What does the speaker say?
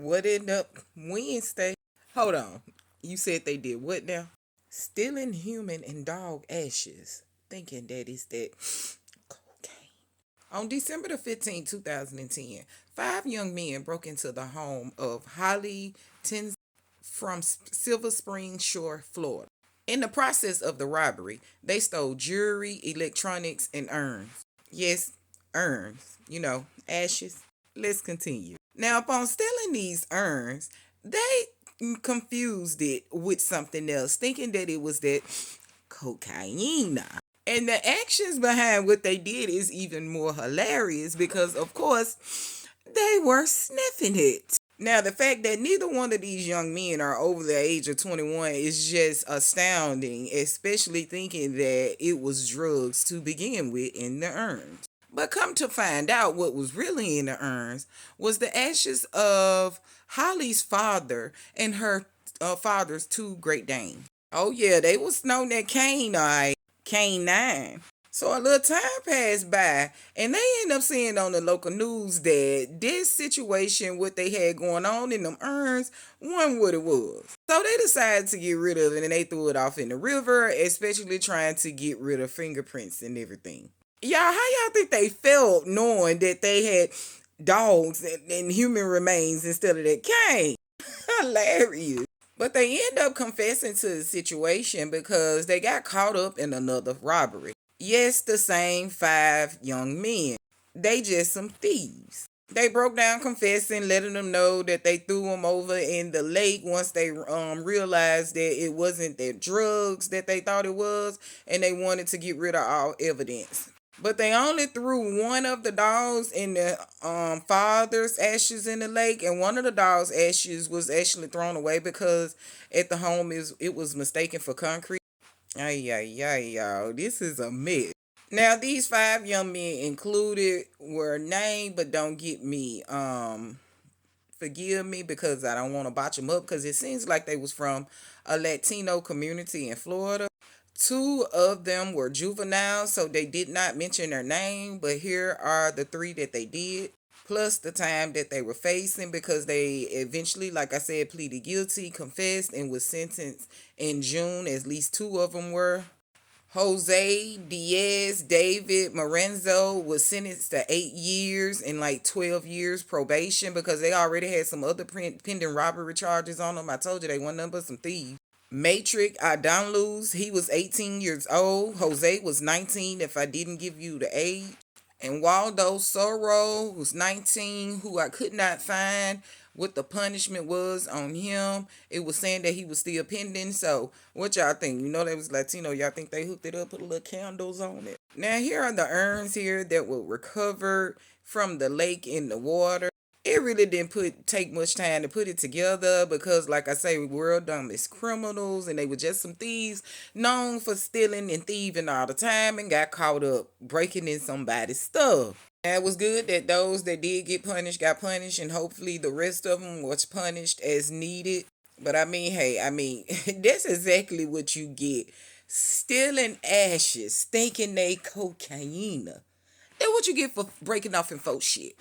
What ended up Wednesday? Hold on. You said they did what now? Stealing human and dog ashes, thinking that is that cocaine. On December the 15th, 2010, five young men broke into the home of Holly Tins from Silver Spring Shore, Florida. In the process of the robbery, they stole jewelry, electronics, and urns. Yes, urns, ashes. Let's continue. Now, upon stealing these urns, they confused it with something else, thinking that it was that cocaine. And the actions behind what they did is even more hilarious because, of course, they were sniffing it. Now, the fact that neither one of these young men are over the age of 21 is just astounding, especially thinking that it was drugs to begin with in the urns. But come to find out, what was really in the urns was the ashes of Holly's father and her father's two Great Danes. Oh yeah, they was known as Canine. So a little time passed by, and they end up seeing on the local news that this situation, what they had going on in them urns, wasn't what it was. So they decided to get rid of it, and they threw it off in the river, especially trying to get rid of fingerprints and everything. Y'all, how y'all think they felt knowing that they had dogs and human remains instead of that cane? Hilarious. But they end up confessing to the situation because they got caught up in another robbery. Yes, the same five young men. They just some thieves. They broke down confessing, letting them know that they threw them over in the lake once they realized that it wasn't their drugs that they thought it was, and they wanted to get rid of all evidence. But they only threw one of the dogs in the father's ashes in the lake, and one of the dog's ashes was actually thrown away because at the home it was mistaken for concrete. Ay, ay, ay, y'all. This is a mess. Now, these five young men included were named, but don't get me, forgive me because I don't want to botch them up because it seems like they was from a Latino community in Florida. Two of them were juveniles, so they did not mention their name, but here are the three that they did, plus the time that they were facing because they eventually, like I said, pleaded guilty, confessed, and was sentenced in June. At least two of them were. Jose Diaz David Morenzo was sentenced to 8 years and like 12 years probation because they already had some other pending robbery charges on them. I told you they weren't nothing but some thieves. Matrix Adonluz, he was 18 years old. Jose was 19 if I didn't give you the age. And Waldo Sorrow was 19, who I could not find what the punishment was on him. It was saying that he was still pending. So what y'all think? You know they was Latino. Y'all think they hooked it up, put a little candles on it? Now here are the urns here that were recovered from the lake in the water. It really didn't take much time to put it together because, like I say, world dumbest criminals, and they were just some thieves known for stealing and thieving all the time and got caught up breaking in somebody's stuff. And it was good that those that did get punished got punished, and hopefully the rest of them was punished as needed. But I mean, hey, that's exactly what you get. Stealing ashes, thinking they cocaine. That's what you get for breaking off in folks shit.